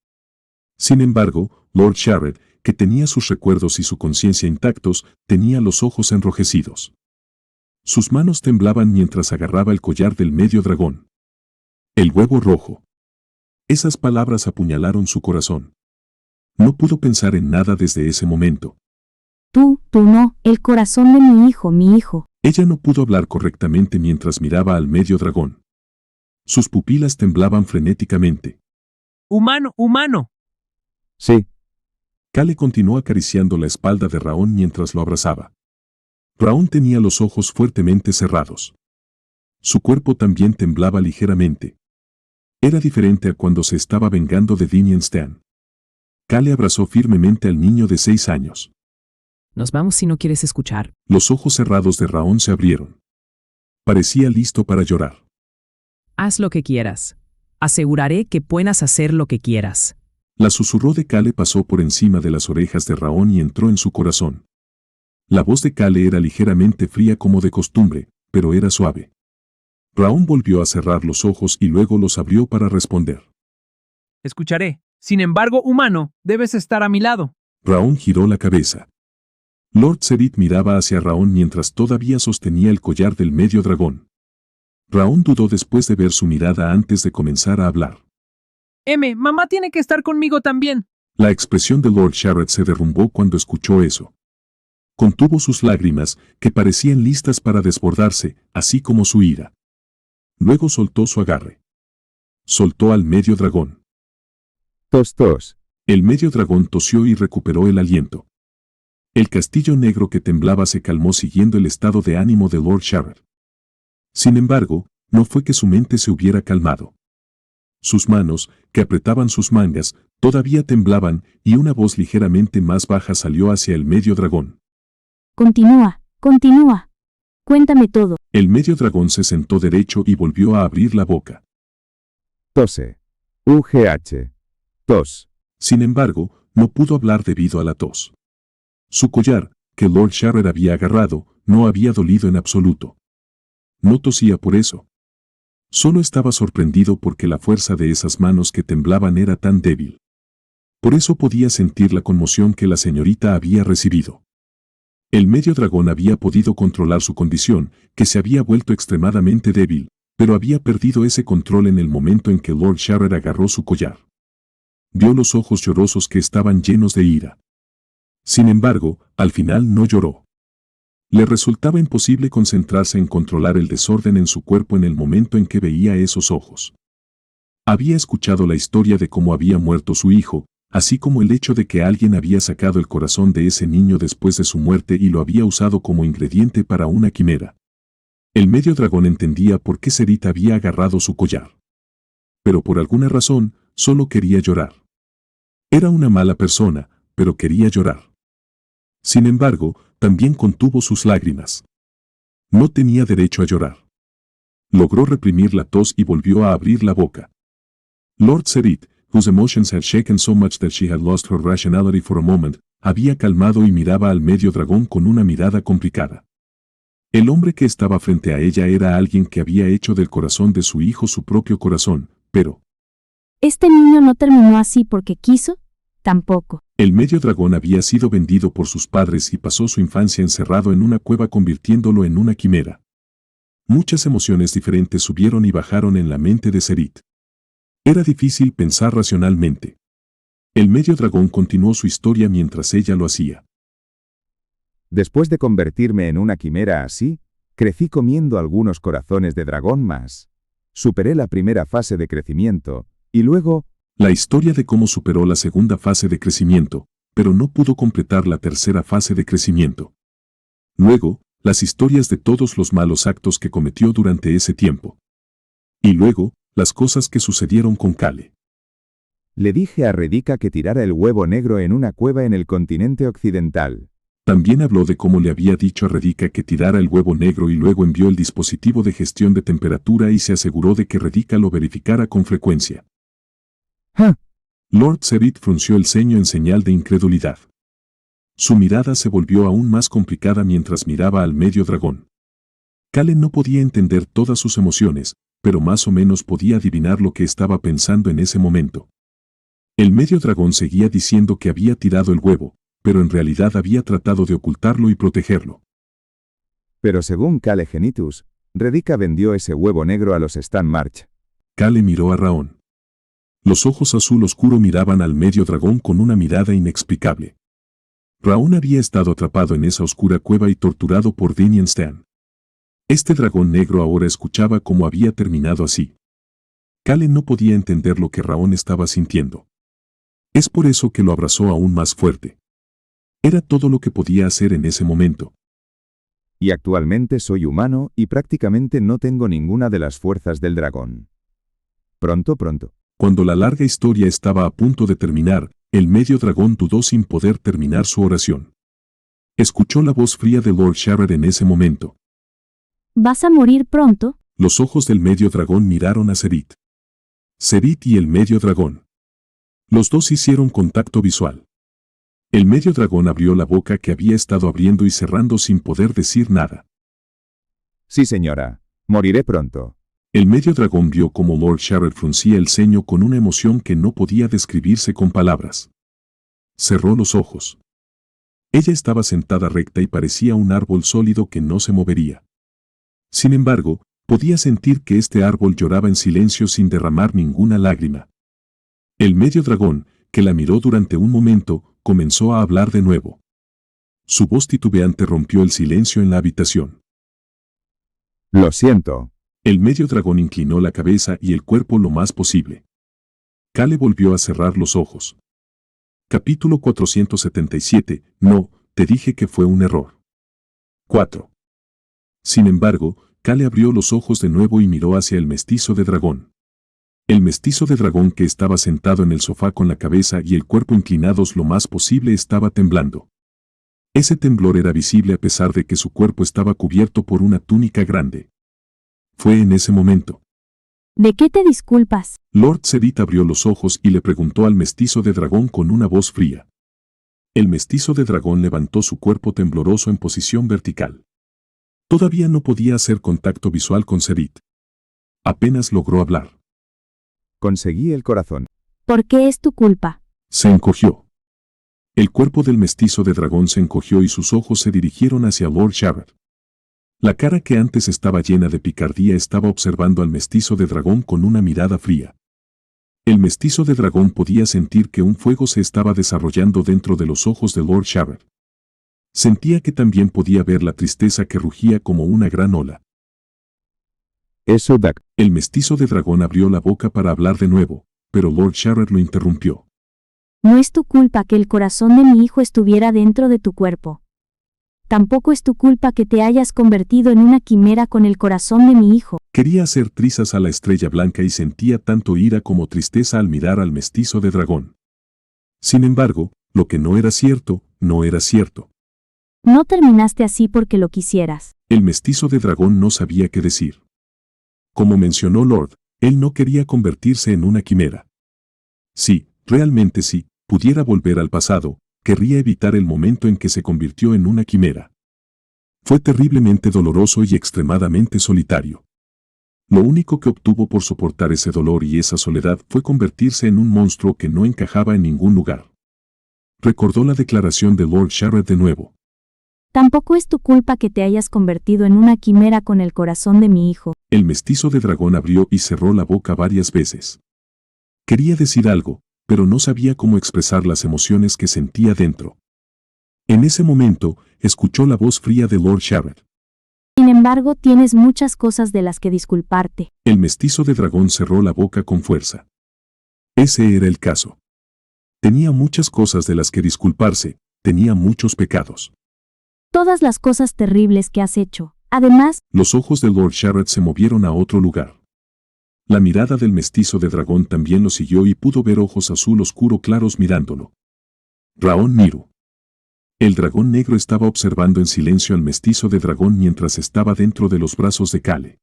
Sin embargo, Lord Sharrer, que tenía sus recuerdos y su conciencia intactos, tenía los ojos enrojecidos. Sus manos temblaban mientras agarraba el collar del medio dragón. El huevo rojo. Esas palabras apuñalaron su corazón. No pudo pensar en nada desde ese momento. Tú no, el corazón de mi hijo, mi hijo. Ella no pudo hablar correctamente mientras miraba al medio dragón. Sus pupilas temblaban frenéticamente. Humano, humano. Sí, Kale continuó acariciando la espalda de Raón mientras lo abrazaba. Raón tenía los ojos fuertemente cerrados. Su cuerpo también temblaba ligeramente. Era diferente a cuando se estaba vengando de Dinian Stan. Kale abrazó firmemente al niño de 6 años. Nos vamos si no quieres escuchar. Los ojos cerrados de Raón se abrieron. Parecía listo para llorar. Haz lo que quieras. Aseguraré que puedas hacer lo que quieras. La susurró de Kale pasó por encima de las orejas de Raón y entró en su corazón. La voz de Kale era ligeramente fría como de costumbre, pero era suave. Raón volvió a cerrar los ojos y luego los abrió para responder. Escucharé. Sin embargo, humano, debes estar a mi lado. Raón giró la cabeza. Lord Serit miraba hacia Raón mientras todavía sostenía el collar del medio dragón. Raón dudó después de ver su mirada antes de comenzar a hablar. Mamá tiene que estar conmigo también. La expresión de Lord Sharret se derrumbó cuando escuchó eso. Contuvo sus lágrimas, que parecían listas para desbordarse, así como su ira. Luego soltó su agarre. Soltó al medio dragón. tos, tos. El medio dragón tosió y recuperó el aliento. El castillo negro que temblaba se calmó siguiendo el estado de ánimo de Lord Sharret. Sin embargo, no fue que su mente se hubiera calmado. Sus manos, que apretaban sus mangas, todavía temblaban y una voz ligeramente más baja salió hacia el medio dragón. Continúa, continúa. Cuéntame todo. El medio dragón se sentó derecho y volvió a abrir la boca. Tose. UGH. Tos. Sin embargo, no pudo hablar debido a la tos. Su collar, que Lord Sharrer había agarrado, no había dolido en absoluto. No tosía por eso. Solo estaba sorprendido porque la fuerza de esas manos que temblaban era tan débil. Por eso podía sentir la conmoción que la señorita había recibido. El medio dragón había podido controlar su condición, que se había vuelto extremadamente débil, pero había perdido ese control en el momento en que Lord Sharrer agarró su collar. Vio los ojos llorosos que estaban llenos de ira. Sin embargo, al final no lloró. Le resultaba imposible concentrarse en controlar el desorden en su cuerpo en el momento en que veía esos ojos. Había escuchado la historia de cómo había muerto su hijo, así como el hecho de que alguien había sacado el corazón de ese niño después de su muerte y lo había usado como ingrediente para una quimera. El medio dragón entendía por qué Serit había agarrado su collar. Pero por alguna razón, solo quería llorar. Era una mala persona, pero quería llorar. Sin embargo, también contuvo sus lágrimas. No tenía derecho a llorar. Logró reprimir la tos y volvió a abrir la boca. Lord Serit, whose emotions had shaken so much that she had lost her rationality for a moment, había calmado y miraba al medio dragón con una mirada complicada. El hombre que estaba frente a ella era alguien que había hecho del corazón de su hijo su propio corazón, pero ¿Este niño no terminó así porque quiso? Tampoco. el medio dragón había sido vendido por sus padres y pasó su infancia encerrado en una cueva convirtiéndolo en una quimera. Muchas emociones diferentes subieron y bajaron en la mente de Serit. Era difícil pensar racionalmente. El medio dragón continuó su historia mientras ella lo hacía. Después de convertirme en una quimera así, crecí comiendo algunos corazones de dragón más. Superé la primera fase de crecimiento, y luego, La historia de cómo superó la segunda fase de crecimiento, pero no pudo completar la tercera fase de crecimiento. Luego, las historias de todos los malos actos que cometió durante ese tiempo. Y luego, las cosas que sucedieron con Kale. le dije a Redika que tirara el huevo negro en una cueva en el continente occidental. También habló de cómo le había dicho a Redika que tirara el huevo negro y luego envió el dispositivo de gestión de temperatura y se aseguró de que Redika lo verificara con frecuencia. ¡Ja! Lord Serit frunció el ceño en señal de incredulidad. Su mirada se volvió aún más complicada mientras miraba al medio dragón. Kale no podía entender todas sus emociones, pero más o menos podía adivinar lo que estaba pensando en ese momento. El medio dragón seguía diciendo que había tirado el huevo, pero en realidad había tratado de ocultarlo y protegerlo. Pero según Kale Genitus, Redika vendió ese huevo negro a los Stan March. Kale miró a Raon. Los ojos azul oscuro miraban al medio dragón con una mirada inexplicable. Raon había estado atrapado en esa oscura cueva y torturado por Dinian Stan. Este dragón negro ahora escuchaba cómo había terminado así. Kale no podía entender lo que Raon estaba sintiendo. Es por eso que lo abrazó aún más fuerte. Era todo lo que podía hacer en ese momento. Y actualmente soy humano y prácticamente no tengo ninguna de las fuerzas del dragón. Pronto. Cuando la larga historia estaba a punto de terminar, el medio dragón dudó sin poder terminar su oración. Escuchó la voz fría de Lord Sharad en ese momento. ¿Vas a morir pronto? Los ojos del medio dragón miraron a Serit. Serit y el medio dragón. Los dos hicieron contacto visual. El medio dragón abrió la boca que había estado abriendo y cerrando sin poder decir nada. Sí, señora. Moriré pronto. El medio dragón vio cómo Lord Sharad fruncía el ceño con una emoción que no podía describirse con palabras. Cerró los ojos. Ella estaba sentada recta y parecía un árbol sólido que no se movería. Sin embargo, podía sentir que este árbol lloraba en silencio sin derramar ninguna lágrima. El medio dragón, que la miró durante un momento, comenzó a hablar de nuevo. Su voz titubeante rompió el silencio en la habitación. Lo siento. El medio dragón inclinó la cabeza y el cuerpo lo más posible. Kale volvió a cerrar los ojos. Capítulo 477. No, te dije que fue un error. 4. Sin embargo, Kale abrió los ojos de nuevo y miró hacia el mestizo de dragón. El mestizo de dragón que estaba sentado en el sofá con la cabeza y el cuerpo inclinados lo más posible estaba temblando. Ese temblor era visible a pesar de que su cuerpo estaba cubierto por una túnica grande. Fue en ese momento. ¿De qué te disculpas? Lord Serit abrió los ojos y le preguntó al mestizo de dragón con una voz fría. El mestizo de dragón levantó su cuerpo tembloroso en posición vertical. Todavía no podía hacer contacto visual con Serit. Apenas logró hablar. Conseguí el corazón. ¿Por qué es tu culpa? Se encogió. El cuerpo del mestizo de dragón se encogió y sus ojos se dirigieron hacia Lord Sharad. La cara que antes estaba llena de picardía estaba observando al mestizo de dragón con una mirada fría. El mestizo de dragón podía sentir que un fuego se estaba desarrollando dentro de los ojos de Lord Sharad. Sentía que también podía ver la tristeza que rugía como una gran ola. Eso da. El mestizo de dragón abrió la boca para hablar de nuevo, pero Lord Sharad lo interrumpió. No es tu culpa que el corazón de mi hijo estuviera dentro de tu cuerpo. Tampoco es tu culpa que te hayas convertido en una quimera con el corazón de mi hijo. Quería hacer trizas a la estrella blanca y sentía tanto ira como tristeza al mirar al mestizo de dragón. Sin embargo, lo que no era cierto, no era cierto. No terminaste así porque lo quisieras. El mestizo de dragón no sabía qué decir. Como mencionó Lord, él no quería convertirse en una quimera. Sí, realmente sí, pudiera volver al pasado, querría evitar el momento en que se convirtió en una quimera. Fue terriblemente doloroso y extremadamente solitario. Lo único que obtuvo por soportar ese dolor y esa soledad fue convertirse en un monstruo que no encajaba en ningún lugar. Recordó la declaración de Lord Sharad de nuevo. Tampoco es tu culpa que te hayas convertido en una quimera con el corazón de mi hijo. El mestizo de dragón abrió y cerró la boca varias veces. Quería decir algo, pero no sabía cómo expresar las emociones que sentía dentro. En ese momento, escuchó la voz fría de Lord Sharad. Sin embargo, tienes muchas cosas de las que disculparte. El mestizo de dragón cerró la boca con fuerza. Ese era el caso. Tenía muchas cosas de las que disculparse, tenía muchos pecados. Todas las cosas terribles que has hecho. Además, Los ojos de Lord Sharad se movieron a otro lugar. La mirada del mestizo de dragón también lo siguió y pudo ver ojos azul oscuro claros mirándolo. Raon Miru. El dragón negro estaba observando en silencio al mestizo de dragón mientras estaba dentro de los brazos de Kale.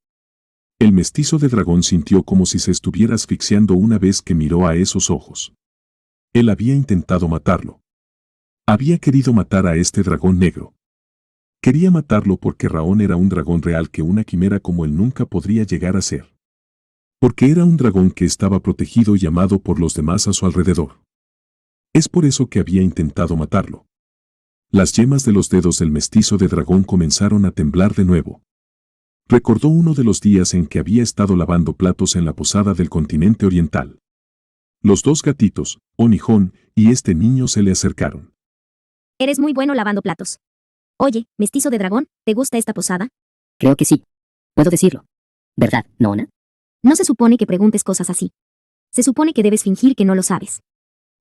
El mestizo de dragón sintió como si se estuviera asfixiando una vez que miró a esos ojos. Él había intentado matarlo. Había querido matar a este dragón negro. Quería matarlo porque Raon era un dragón real que una quimera como él nunca podría llegar a ser. Porque era un dragón que estaba protegido y amado por los demás a su alrededor. Es por eso que había intentado matarlo. Las yemas de los dedos del mestizo de dragón comenzaron a temblar de nuevo. Recordó uno de los días en que había estado lavando platos en la posada del continente oriental. Los dos gatitos, Onihon y este niño se le acercaron. Eres muy bueno lavando platos. Oye, mestizo de dragón, ¿te gusta esta posada? Creo que sí. Puedo decirlo. ¿Verdad, Nona? No se supone que preguntes cosas así. Se supone que debes fingir que no lo sabes.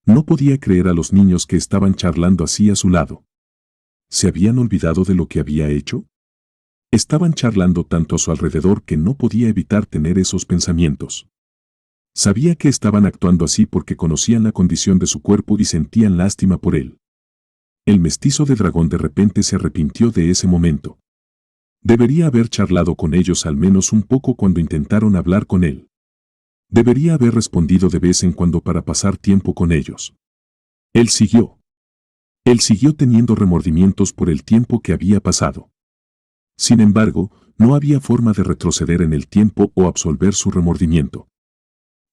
No podía creer a los niños que estaban charlando así a su lado. ¿Se habían olvidado de lo que había hecho? Estaban charlando tanto a su alrededor que no podía evitar tener esos pensamientos. Sabía que estaban actuando así porque conocían la condición de su cuerpo y sentían lástima por él. El mestizo de dragón de repente se arrepintió de ese momento. Debería haber charlado con ellos al menos un poco cuando intentaron hablar con él. Debería haber respondido de vez en cuando para pasar tiempo con ellos. Él siguió. Él siguió teniendo remordimientos por el tiempo que había pasado. Sin embargo, no había forma de retroceder en el tiempo o absolver su remordimiento.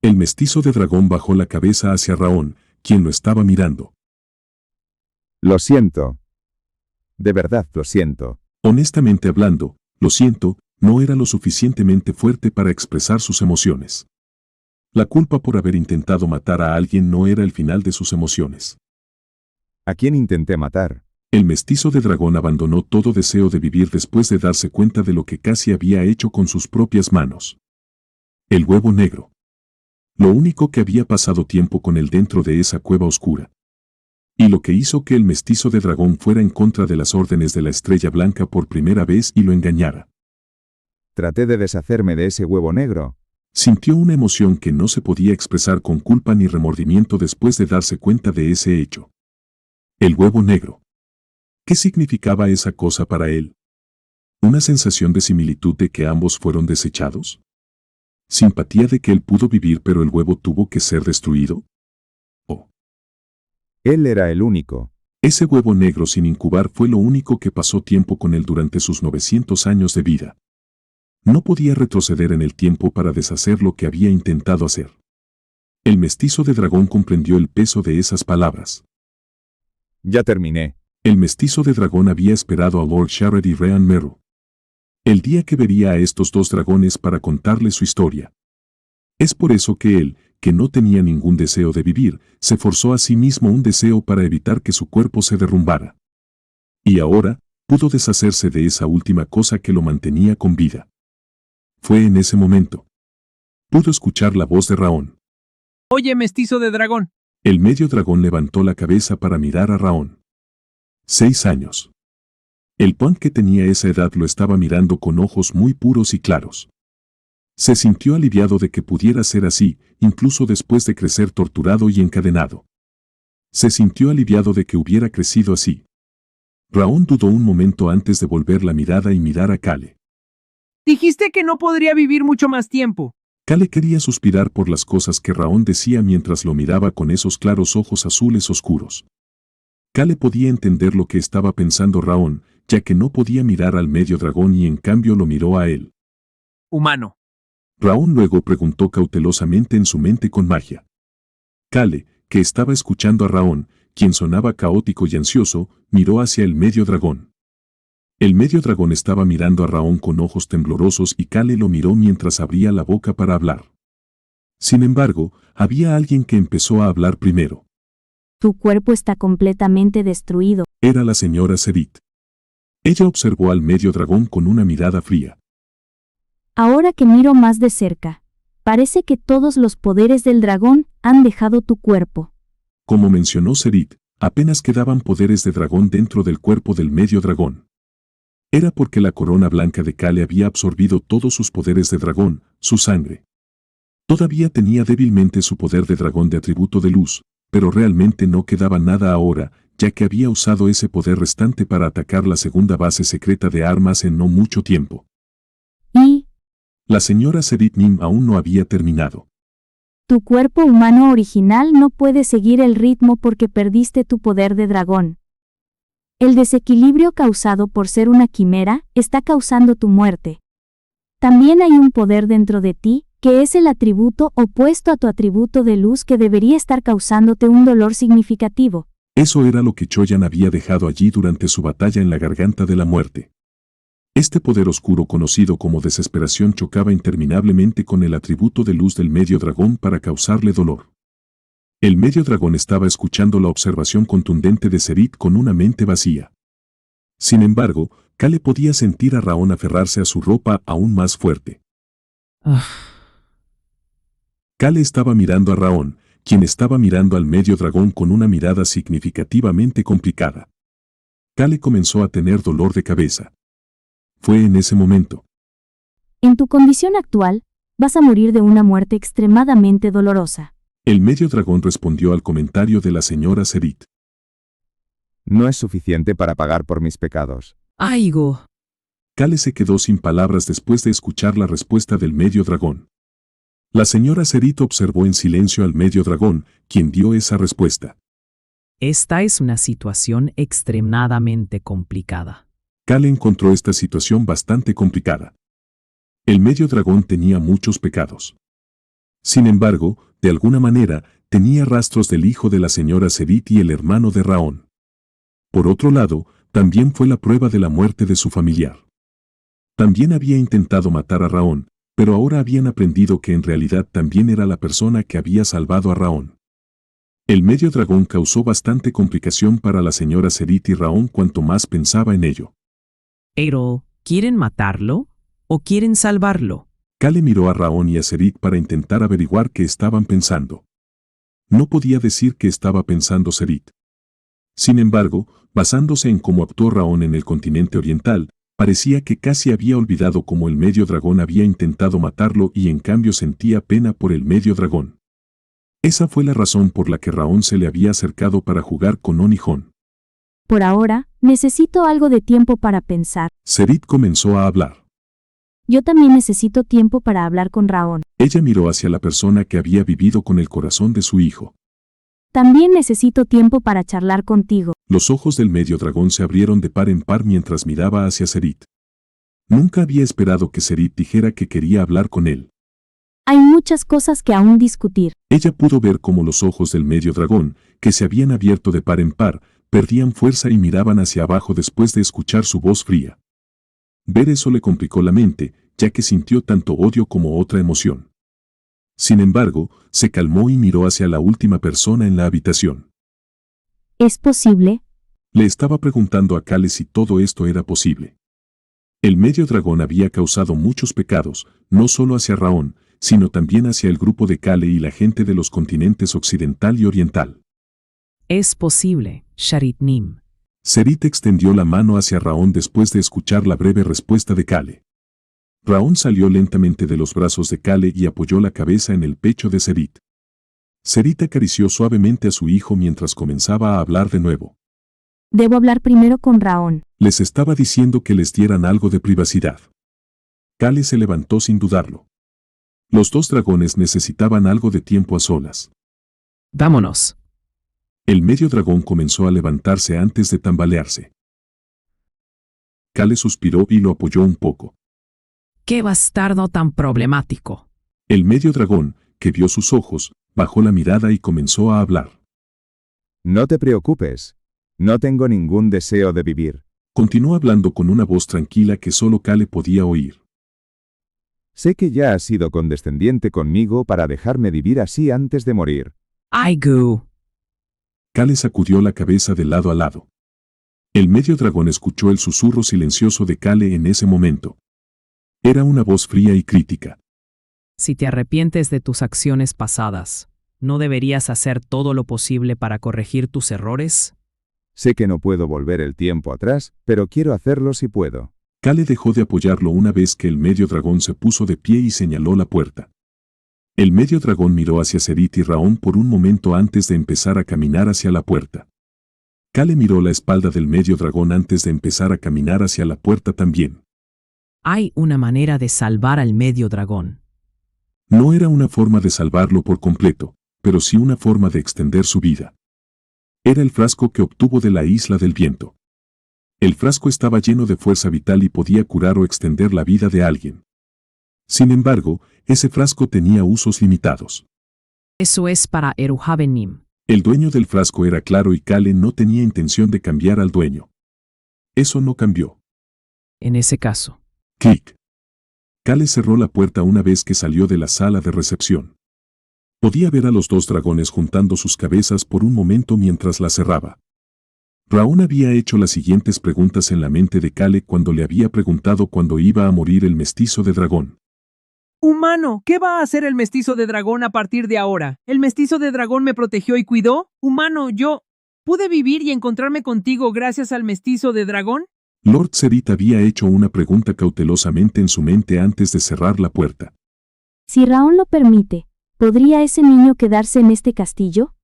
El mestizo de dragón bajó la cabeza hacia Raon, quien lo estaba mirando. Lo siento. De verdad lo siento. Honestamente hablando, lo siento, no era lo suficientemente fuerte para expresar sus emociones. La culpa por haber intentado matar a alguien no era el final de sus emociones. ¿A quién intenté matar? El mestizo de dragón abandonó todo deseo de vivir después de darse cuenta de lo que casi había hecho con sus propias manos. El huevo negro. Lo único que había pasado tiempo con él dentro de esa cueva oscura. Y lo que hizo que el mestizo de dragón fuera en contra de las órdenes de la Estrella Blanca por primera vez y lo engañara. Traté de deshacerme de ese huevo negro. Sintió una emoción que no se podía expresar con culpa ni remordimiento después de darse cuenta de ese hecho. El huevo negro. ¿Qué significaba esa cosa para él? ¿Una sensación de similitud de que ambos fueron desechados? ¿Simpatía de que él pudo vivir pero el huevo tuvo que ser destruido? ¿O Él era el único? ese huevo negro sin incubar fue lo único que pasó tiempo con él durante sus 900 años de vida? No podía retroceder en el tiempo para deshacer lo que había intentado hacer. El mestizo de dragón comprendió el peso de esas palabras. Ya terminé. El mestizo de dragón había esperado a Lord Sharad y Rean Meru. El día que vería a estos dos dragones para contarle su historia. Es por eso que él, que no tenía ningún deseo de vivir, se forzó a sí mismo un deseo para evitar que su cuerpo se derrumbara. Y ahora, pudo deshacerse de esa última cosa que lo mantenía con vida. Fue en ese momento. Pudo escuchar la voz de Raon. Oye, mestizo de dragón. El medio dragón levantó la cabeza para mirar a Raon. 6 años. El punk que tenía esa edad lo estaba mirando con ojos muy puros y claros. Se sintió aliviado de que pudiera ser así, incluso después de crecer torturado y encadenado. Se sintió aliviado de que hubiera crecido así. Raón dudó un momento antes de volver la mirada y mirar a Kale. Dijiste que no podría vivir mucho más tiempo. Kale quería suspirar por las cosas que Raón decía mientras lo miraba con esos claros ojos azules oscuros. Kale podía entender lo que estaba pensando Raón, ya que no podía mirar al medio dragón y en cambio lo miró a él. Humano. Raón luego preguntó cautelosamente en su mente con magia. Kale, que estaba escuchando a Raón, quien sonaba caótico y ansioso, miró hacia el medio dragón. El medio dragón estaba mirando a Raón con ojos temblorosos y Kale lo miró mientras abría la boca para hablar. Sin embargo, había alguien que empezó a hablar primero. Tu cuerpo está completamente destruido. Era la señora Serit. Ella observó al medio dragón con una mirada fría. Ahora que miro más de cerca, parece que todos los poderes del dragón han dejado tu cuerpo. Como mencionó Serit, apenas quedaban poderes de dragón dentro del cuerpo del medio dragón. Era porque la corona blanca de Kale había absorbido todos sus poderes de dragón, su sangre. Todavía tenía débilmente su poder de dragón de atributo de luz, pero realmente no quedaba nada ahora, ya que había usado ese poder restante para atacar la segunda base secreta de armas en no mucho tiempo. Y La señora Serit Nim aún no había terminado. tu cuerpo humano original no puede seguir el ritmo porque perdiste tu poder de dragón. El desequilibrio causado por ser una quimera está causando tu muerte. También hay un poder dentro de ti, que es el atributo opuesto a tu atributo de luz que debería estar causándote un dolor significativo. Eso era lo que Choyan había dejado allí durante su batalla en la garganta de la muerte. Este poder oscuro conocido como desesperación chocaba interminablemente con el atributo de luz del medio dragón para causarle dolor. El medio dragón estaba escuchando la observación contundente de Serit con una mente vacía. Sin embargo, Kale podía sentir a Raón aferrarse a su ropa aún más fuerte. Kale estaba mirando a Raón, quien estaba mirando al medio dragón con una mirada significativamente complicada. Kale comenzó a tener dolor de cabeza. Fue en ese momento. En tu condición actual, vas a morir de una muerte extremadamente dolorosa. El medio dragón respondió al comentario de la señora Serit. No es suficiente para pagar por mis pecados. Aigo. Kale se quedó sin palabras después de escuchar la respuesta del medio dragón. La señora Serit observó en silencio al medio dragón, quien dio esa respuesta. Esta es una situación extremadamente complicada. Kale encontró esta situación bastante complicada. El medio dragón tenía muchos pecados. Sin embargo, de alguna manera, tenía rastros del hijo de la señora Serit y el hermano de Raón. Por otro lado, también fue la prueba de la muerte de su familiar. También había intentado matar a Raón, pero ahora habían aprendido que en realidad también era la persona que había salvado a Raón. El medio dragón causó bastante complicación para la señora Serit y Raón cuanto más pensaba en ello. Pero, ¿quieren matarlo o quieren salvarlo? Kale miró a Raón y a Serit para intentar averiguar qué estaban pensando. No podía decir qué estaba pensando Serit. Sin embargo, basándose en cómo actuó Raón en el continente oriental, parecía que casi había olvidado cómo el medio dragón había intentado matarlo y en cambio sentía pena por el medio dragón. Esa fue la razón por la que Raón se le había acercado para jugar con Onihon. Por ahora, necesito algo de tiempo para pensar. Serit comenzó a hablar. Yo también necesito tiempo para hablar con Raón. Ella miró hacia la persona que había vivido con el corazón de su hijo. También necesito tiempo para charlar contigo. Los ojos del medio dragón se abrieron de par en par mientras miraba hacia Serit. Nunca había esperado que Serit dijera que quería hablar con él. Hay muchas cosas que aún discutir. Ella pudo ver cómo los ojos del medio dragón, que se habían abierto de par en par, perdían fuerza y miraban hacia abajo después de escuchar su voz fría. Ver eso le complicó la mente, ya que sintió tanto odio como otra emoción. Sin embargo, se calmó y miró hacia la última persona en la habitación. ¿Es posible? Le estaba preguntando a Kale si todo esto era posible. El medio dragón había causado muchos pecados, no solo hacia Raón, sino también hacia el grupo de Kale y la gente de los continentes occidental y oriental. Es posible, Sharit Nim. Serit extendió la mano hacia Raón después de escuchar la breve respuesta de Kale. Raón salió lentamente de los brazos de Kale y apoyó la cabeza en el pecho de Serit. Serita acarició suavemente a su hijo mientras comenzaba a hablar de nuevo. Debo hablar primero con Raón. Les estaba diciendo que les dieran algo de privacidad. Kale se levantó sin dudarlo. Los dos dragones necesitaban algo de tiempo a solas. Vámonos. El medio dragón comenzó a levantarse antes de tambalearse. Kale suspiró y lo apoyó un poco. ¡Qué bastardo tan problemático! El medio dragón, que vio sus ojos, bajó la mirada y comenzó a hablar. No te preocupes. No tengo ningún deseo de vivir. Continuó hablando con una voz tranquila que solo Kale podía oír. Sé que ya has sido condescendiente conmigo para dejarme vivir así antes de morir. ¡Ay, Gu! Kale sacudió la cabeza de lado a lado. El medio dragón escuchó el susurro silencioso de Kale en ese momento. Era una voz fría y crítica. Si te arrepientes de tus acciones pasadas, ¿no deberías hacer todo lo posible para corregir tus errores? Sé que no puedo volver el tiempo atrás, pero quiero hacerlo si puedo. Kale dejó de apoyarlo una vez que el medio dragón se puso de pie y señaló la puerta. El medio dragón miró hacia Serita y Raón por un momento antes de empezar a caminar hacia la puerta. Kale miró la espalda del medio dragón antes de empezar a caminar hacia la puerta también. Hay una manera de salvar al medio dragón. No era una forma de salvarlo por completo, pero sí una forma de extender su vida. Era el frasco que obtuvo de la Isla del Viento. El frasco estaba lleno de fuerza vital y podía curar o extender la vida de alguien. Sin embargo, ese frasco tenía usos limitados. Eso es para Eruhabenim. El dueño del frasco era claro y Kale no tenía intención de cambiar al dueño. Eso no cambió. En ese caso. Clic. Kale cerró la puerta una vez que salió de la sala de recepción. Podía ver a los dos dragones juntando sus cabezas por un momento mientras la cerraba. Raón había hecho las siguientes preguntas en la mente de Kale cuando le había preguntado cuándo iba a morir el mestizo de dragón. Humano, ¿qué va a hacer el mestizo de dragón a partir de ahora? ¿El mestizo de dragón me protegió y cuidó? Humano, yo ¿pude vivir y encontrarme contigo gracias al mestizo de dragón? Lord Serita había hecho una pregunta cautelosamente en su mente antes de cerrar la puerta. Si Raón lo permite, ¿podría ese niño quedarse en este castillo?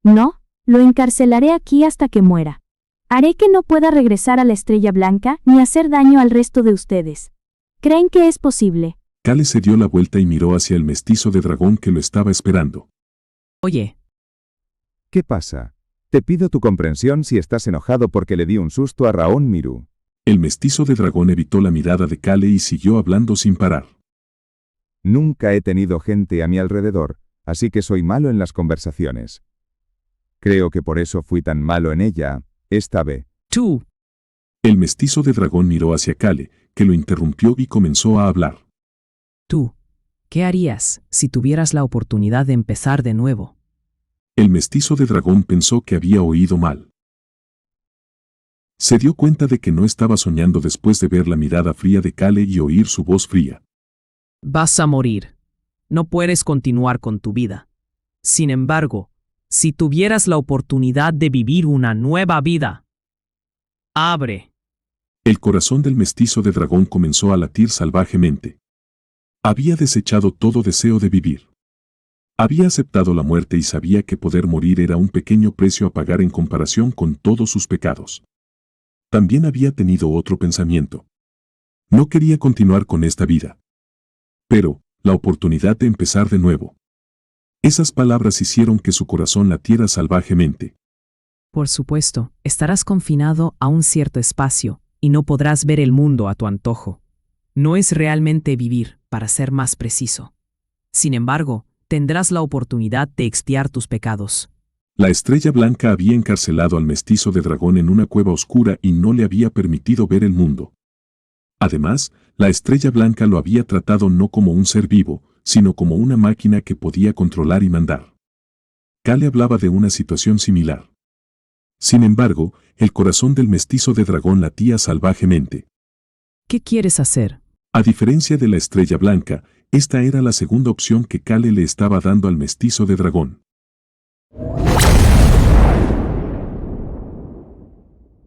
No, lo encarcelaré aquí hasta que muera. Haré que no pueda regresar a la Estrella Blanca ni hacer daño al resto de ustedes. ¿Creen que es posible? Kale se dio la vuelta y miró hacia el mestizo de dragón que lo estaba esperando. Oye. ¿Qué pasa? Te pido tu comprensión si estás enojado porque le di un susto a Raón Miru. El mestizo de dragón evitó la mirada de Kale y siguió hablando sin parar. Nunca he tenido gente a mi alrededor, así que soy malo en las conversaciones. Creo que por eso fui tan malo en ella, esta vez. Tú. El mestizo de dragón miró hacia Kale, que lo interrumpió y comenzó a hablar. Tú. ¿Qué harías si tuvieras la oportunidad de empezar de nuevo? El mestizo de dragón pensó que había oído mal. Se dio cuenta de que no estaba soñando después de ver la mirada fría de Kale y oír su voz fría. Vas a morir. No puedes continuar con tu vida. Sin embargo, si tuvieras la oportunidad de vivir una nueva vida, abre. El corazón del mestizo de dragón comenzó a latir salvajemente. Había desechado todo deseo de vivir. Había aceptado la muerte y sabía que poder morir era un pequeño precio a pagar en comparación con todos sus pecados. También había tenido otro pensamiento. No quería continuar con esta vida. Pero, la oportunidad de empezar de nuevo. Esas palabras hicieron que su corazón latiera salvajemente. Por supuesto, estarás confinado a un cierto espacio y no podrás ver el mundo a tu antojo. No es realmente vivir, para ser más preciso. Sin embargo, tendrás la oportunidad de expiar tus pecados. La Estrella Blanca había encarcelado al mestizo de dragón en una cueva oscura y no le había permitido ver el mundo. Además, la Estrella Blanca lo había tratado no como un ser vivo, sino como una máquina que podía controlar y mandar. Kale hablaba de una situación similar. Sin embargo, el corazón del mestizo de dragón latía salvajemente. ¿Qué quieres hacer? A diferencia de la Estrella Blanca, esta era la segunda opción que Kale le estaba dando al mestizo de dragón.